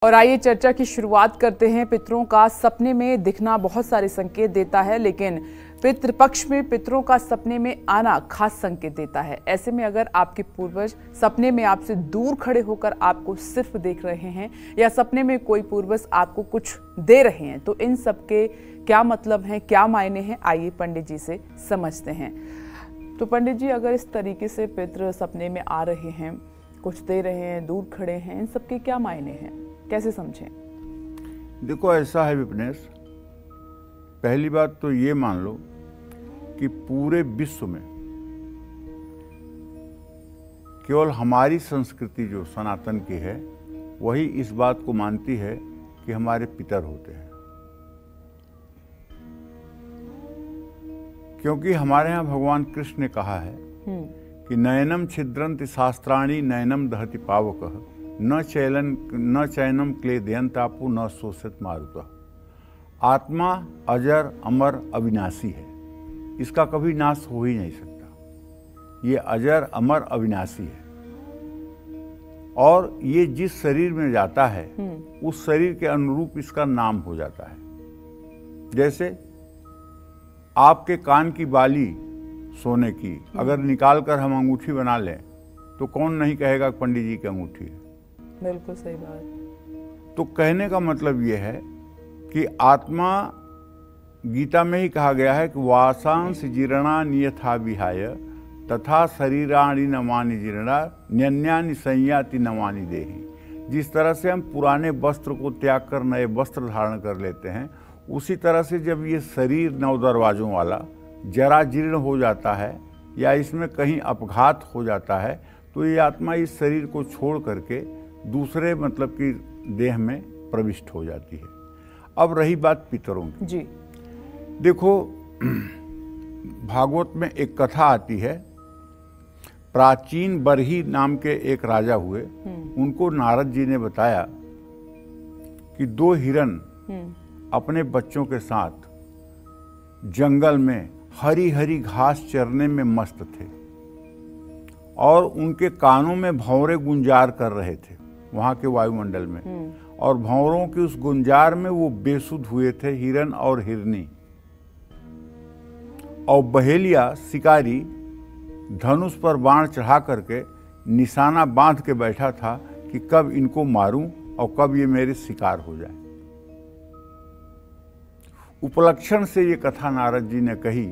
और आइए चर्चा की शुरुआत करते हैं। पितरों का सपने में दिखना बहुत सारे संकेत देता है, लेकिन पितृपक्ष में पितरों का सपने में आना खास संकेत देता है। ऐसे में अगर आपके पूर्वज सपने में आपसे दूर खड़े होकर आपको सिर्फ देख रहे हैं या सपने में कोई पूर्वज आपको कुछ दे रहे हैं, तो इन सब के क्या मतलब हैं, क्या मायने हैं, आइए पंडित जी से समझते हैं। तो पंडित जी, अगर इस तरीके से पितृ सपने में आ रहे हैं, कुछ दे रहे हैं, दूर खड़े हैं, इन सब के क्या मायने हैं, कैसे समझें? देखो, ऐसा है विपनेश, पहली बात तो ये मान लो कि पूरे विश्व में केवल हमारी संस्कृति जो सनातन की है वही इस बात को मानती है कि हमारे पितर होते हैं। क्योंकि हमारे यहाँ भगवान कृष्ण ने कहा है कि नयनम छिद्रंति शास्त्राणि नयनम दहति पावकः न चैनम क्लेदयंतापु न शोषित मारुतः। आत्मा अजर अमर अविनाशी है, इसका कभी नाश हो ही नहीं सकता। ये अजर अमर अविनाशी है और ये जिस शरीर में जाता है उस शरीर के अनुरूप इसका नाम हो जाता है। जैसे आपके कान की बाली सोने की अगर निकाल कर हम अंगूठी बना लें तो कौन नहीं कहेगा पंडित जी की अंगूठी है। बिल्कुल सही बात। तो कहने का मतलब ये है कि आत्मा, गीता में ही कहा गया है कि वासांस जीर्णा नियथा विहाय तथा शरीराणि नवानि जीर्णा न्यन्यानि संयाति नवानि देहि। जिस तरह से हम पुराने वस्त्र को त्याग कर नए वस्त्र धारण कर लेते हैं, उसी तरह से जब ये शरीर 9 दरवाजों वाला जरा जीर्ण हो जाता है या इसमें कहीं अपघात हो जाता है, तो ये आत्मा इस शरीर को छोड़ करके दूसरे मतलब की देह में प्रविष्ट हो जाती है। अब रही बात पितरों की जी। देखो, भागवत में एक कथा आती है। प्राचीन बरही नाम के एक राजा हुए, उनको नारद जी ने बताया कि 2 हिरन अपने बच्चों के साथ जंगल में हरी हरी घास चरने में मस्त थे और उनके कानों में भंवरे गुंजार कर रहे थे वहां के वायुमंडल में, और भंवरों की उस गुंजार में वो बेसुध हुए थे हिरन और हिरनी। और बहेलिया शिकारी धनुष पर बाण चढ़ा करके निशाना बांध के बैठा था कि कब इनको मारूं और कब ये मेरे शिकार हो जाए। उपलक्षण से ये कथा नारद जी ने कही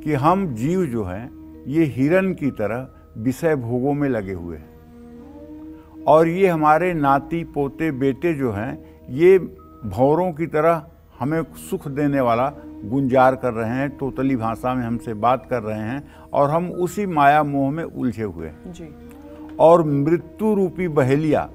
कि हम जीव जो हैं ये हिरन की तरह विषय भोगों में लगे हुए हैं और ये हमारे नाती पोते बेटे जो हैं ये भंवरों की तरह हमें सुख देने वाला गुंजार कर रहे हैं, तोतली भाषा में हमसे बात कर रहे हैं और हम उसी माया मोह में उलझे हुए हैं जी। और मृत्यु रूपी बहेलिया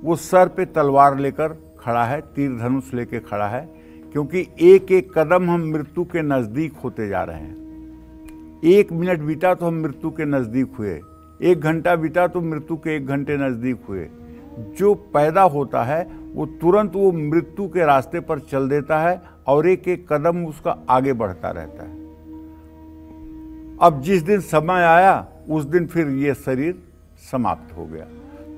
वो सर पे तलवार लेकर खड़ा है, तीर धनुष लेके खड़ा है, क्योंकि एक एक कदम हम मृत्यु के नजदीक होते जा रहे हैं। 1 मिनट बीता तो हम मृत्यु के नजदीक हुए, 1 घंटा बीता तो मृत्यु के 1 घंटे नजदीक हुए। जो पैदा होता है वो तुरंत वो मृत्यु के रास्ते पर चल देता है और एक एक कदम उसका आगे बढ़ता रहता है। अब जिस दिन समय आया उस दिन फिर ये शरीर समाप्त हो गया।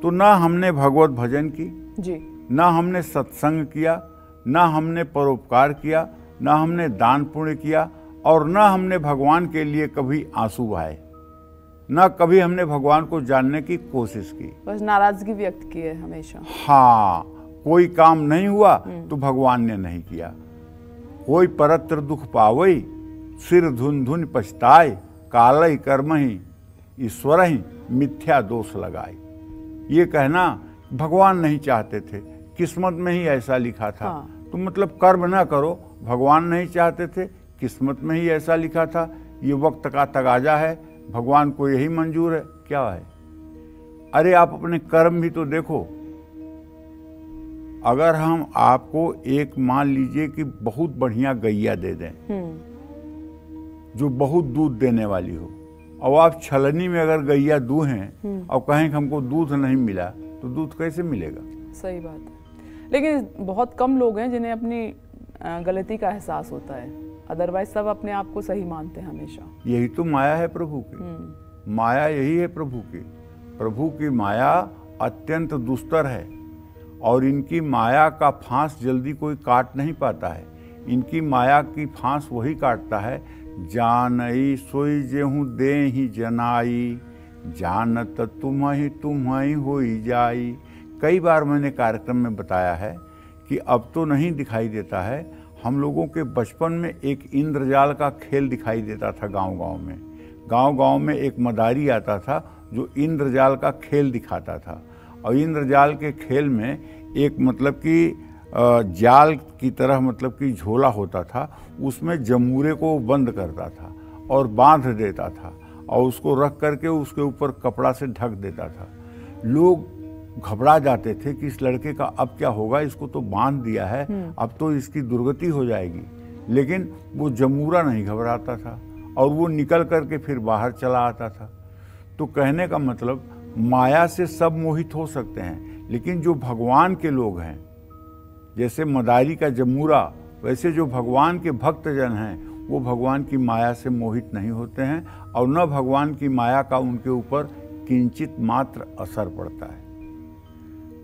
तो ना हमने भगवत भजन की जी, ना हमने सत्संग किया, ना हमने परोपकार किया, ना हमने दान पुण्य किया और ना हमने भगवान के लिए कभी आंसू बहाए, ना कभी हमने भगवान को जानने की कोशिश की। बस नाराजगी व्यक्त की है हमेशा। हाँ, कोई काम नहीं हुआ तो भगवान ने नहीं किया। कोई परत्र दुख पावई सिर धुन धुन पछताए कालई कर्म ही ईश्वर ही मिथ्या दोष लगाए। ये कहना भगवान नहीं चाहते थे, किस्मत में ही ऐसा लिखा था। हाँ। तो मतलब कर्म ना करो, भगवान नहीं चाहते थे, किस्मत में ही ऐसा लिखा था। ये वक्त का तगाजा है, भगवान को यही मंजूर है। क्या है? अरे आप अपने कर्म भी तो देखो। अगर हम आपको एक मान लीजिए कि बहुत बढ़िया गैया दे दें जो बहुत दूध देने वाली हो, और आप छलनी में अगर गैया दूहें और कहें कि हमको दूध नहीं मिला, तो दूध कैसे मिलेगा? सही बात है। लेकिन बहुत कम लोग हैं जिन्हें अपनी गलती का एहसास होता है। अदरवाइज सब अपने आप को सही मानते हैं हमेशा। यही तो माया है प्रभु की। माया यही है प्रभु की। प्रभु की माया अत्यंत दुस्तर है और इनकी माया का फांस जल्दी कोई काट नहीं पाता है। इनकी माया की फांस वही काटता है, जानई सोई जेहूँ दे ही जनाई, जानत तुम्हें होई जाई। कई बार मैंने कार्यक्रम में बताया है कि अब तो नहीं दिखाई देता है। हम लोगों के बचपन में एक इंद्रजाल का खेल दिखाई देता था गांव-गांव में। गांव-गांव में एक मदारी आता था जो इंद्रजाल का खेल दिखाता था और इंद्रजाल के खेल में एक मतलब कि जाल की तरह मतलब कि झोला होता था, उसमें जमूरे को बंद करता था और बांध देता था और उसको रख करके उसके ऊपर कपड़ा से ढक देता था। लोग घबरा जाते थे कि इस लड़के का अब क्या होगा, इसको तो बांध दिया है, अब तो इसकी दुर्गति हो जाएगी। लेकिन वो जमूरा नहीं घबराता था और वो निकल करके फिर बाहर चला आता था। तो कहने का मतलब माया से सब मोहित हो सकते हैं, लेकिन जो भगवान के लोग हैं, जैसे मदारी का जमूरा, वैसे जो भगवान के भक्तजन हैं वो भगवान की माया से मोहित नहीं होते हैं और न भगवान की माया का उनके ऊपर किंचित मात्र असर पड़ता है।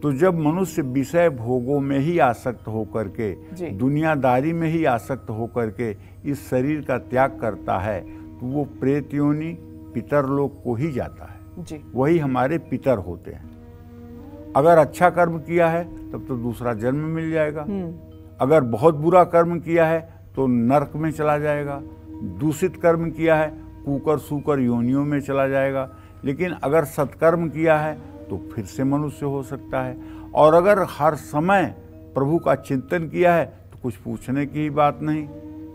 तो जब मनुष्य विषय भोगों में ही आसक्त होकर के, दुनियादारी में ही आसक्त होकर के इस शरीर का त्याग करता है तो वो प्रेत योनि पितर लोक को ही जाता है जी। वही हमारे पितर होते हैं। अगर अच्छा कर्म किया है तब तो दूसरा जन्म मिल जाएगा, अगर बहुत बुरा कर्म किया है तो नरक में चला जाएगा, दूषित कर्म किया है कुकर सूकर योनियों में चला जाएगा। लेकिन अगर सत्कर्म किया है तो फिर से मनुष्य हो सकता है। और अगर हर समय प्रभु का चिंतन किया है तो कुछ पूछने की ही बात नहीं।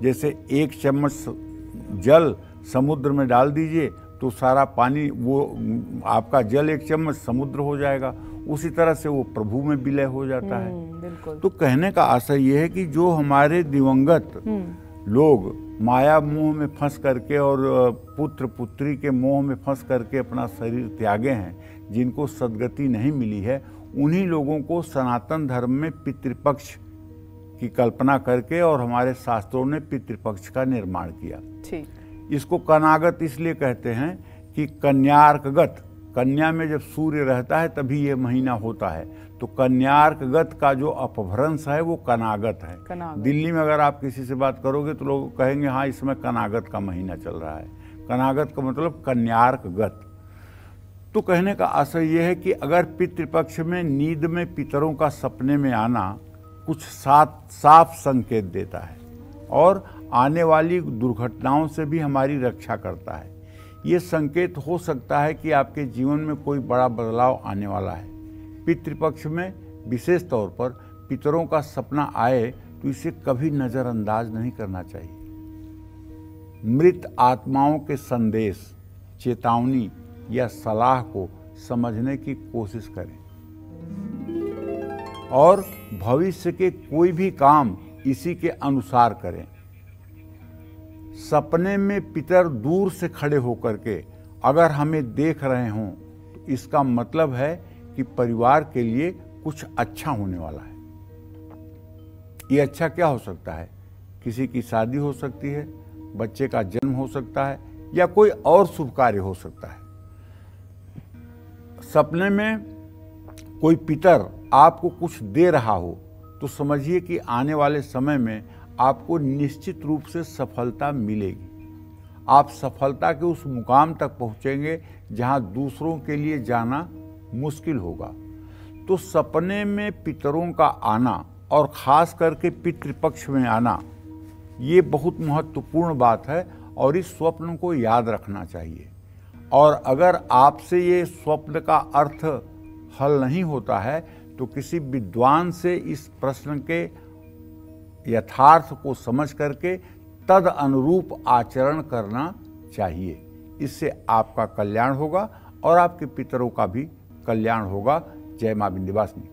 जैसे एक चम्मच जल समुद्र में डाल दीजिए तो सारा पानी, वो आपका जल एक चम्मच समुद्र हो जाएगा, उसी तरह से वो प्रभु में विलय हो जाता है। तो कहने का आशय ये है कि जो हमारे दिवंगत लोग माया मोह में फंस करके और पुत्र पुत्री के मोह में फंस करके अपना शरीर त्यागे हैं, जिनको सद्गति नहीं मिली है, उन्हीं लोगों को सनातन धर्म में पितृपक्ष की कल्पना करके और हमारे शास्त्रों ने पितृपक्ष का निर्माण किया। ठीक। इसको कनागत इसलिए कहते हैं कि कन्यार्कगत, कन्या में जब सूर्य रहता है तभी ये महीना होता है, तो कन्यार्कगत का जो अपभ्रंश है वो कनागत है। दिल्ली में अगर आप किसी से बात करोगे तो लोग कहेंगे हाँ इस समय कनागत का महीना चल रहा है। कनागत का मतलब कन्यार्कगत। तो कहने का आशय ये है कि अगर पितृपक्ष में नींद में पितरों का सपने में आना कुछ साफ संकेत देता है और आने वाली दुर्घटनाओं से भी हमारी रक्षा करता है। ये संकेत हो सकता है कि आपके जीवन में कोई बड़ा बदलाव आने वाला है। पितृपक्ष में विशेष तौर पर पितरों का सपना आए तो इसे कभी नज़रअंदाज नहीं करना चाहिए। मृत आत्माओं के संदेश, चेतावनी या सलाह को समझने की कोशिश करें और भविष्य के कोई भी काम इसी के अनुसार करें। सपने में पितर दूर से खड़े होकर के अगर हमें देख रहे हों तो इसका मतलब है कि परिवार के लिए कुछ अच्छा होने वाला है। ये अच्छा क्या हो सकता है? किसी की शादी हो सकती है, बच्चे का जन्म हो सकता है या कोई और शुभ कार्य हो सकता है। सपने में कोई पितर आपको कुछ दे रहा हो तो समझिए कि आने वाले समय में आपको निश्चित रूप से सफलता मिलेगी। आप सफलता के उस मुकाम तक पहुंचेंगे जहां दूसरों के लिए जाना मुश्किल होगा। तो सपने में पितरों का आना और खास करके पितृपक्ष में आना, ये बहुत महत्वपूर्ण बात है और इस स्वप्न को याद रखना चाहिए। और अगर आपसे ये स्वप्न का अर्थ हल नहीं होता है तो किसी विद्वान से इस प्रश्न के यथार्थ को समझ करके तद अनुरूप आचरण करना चाहिए। इससे आपका कल्याण होगा और आपके पितरों का भी कल्याण होगा। जय मां विंध्यवासिनी।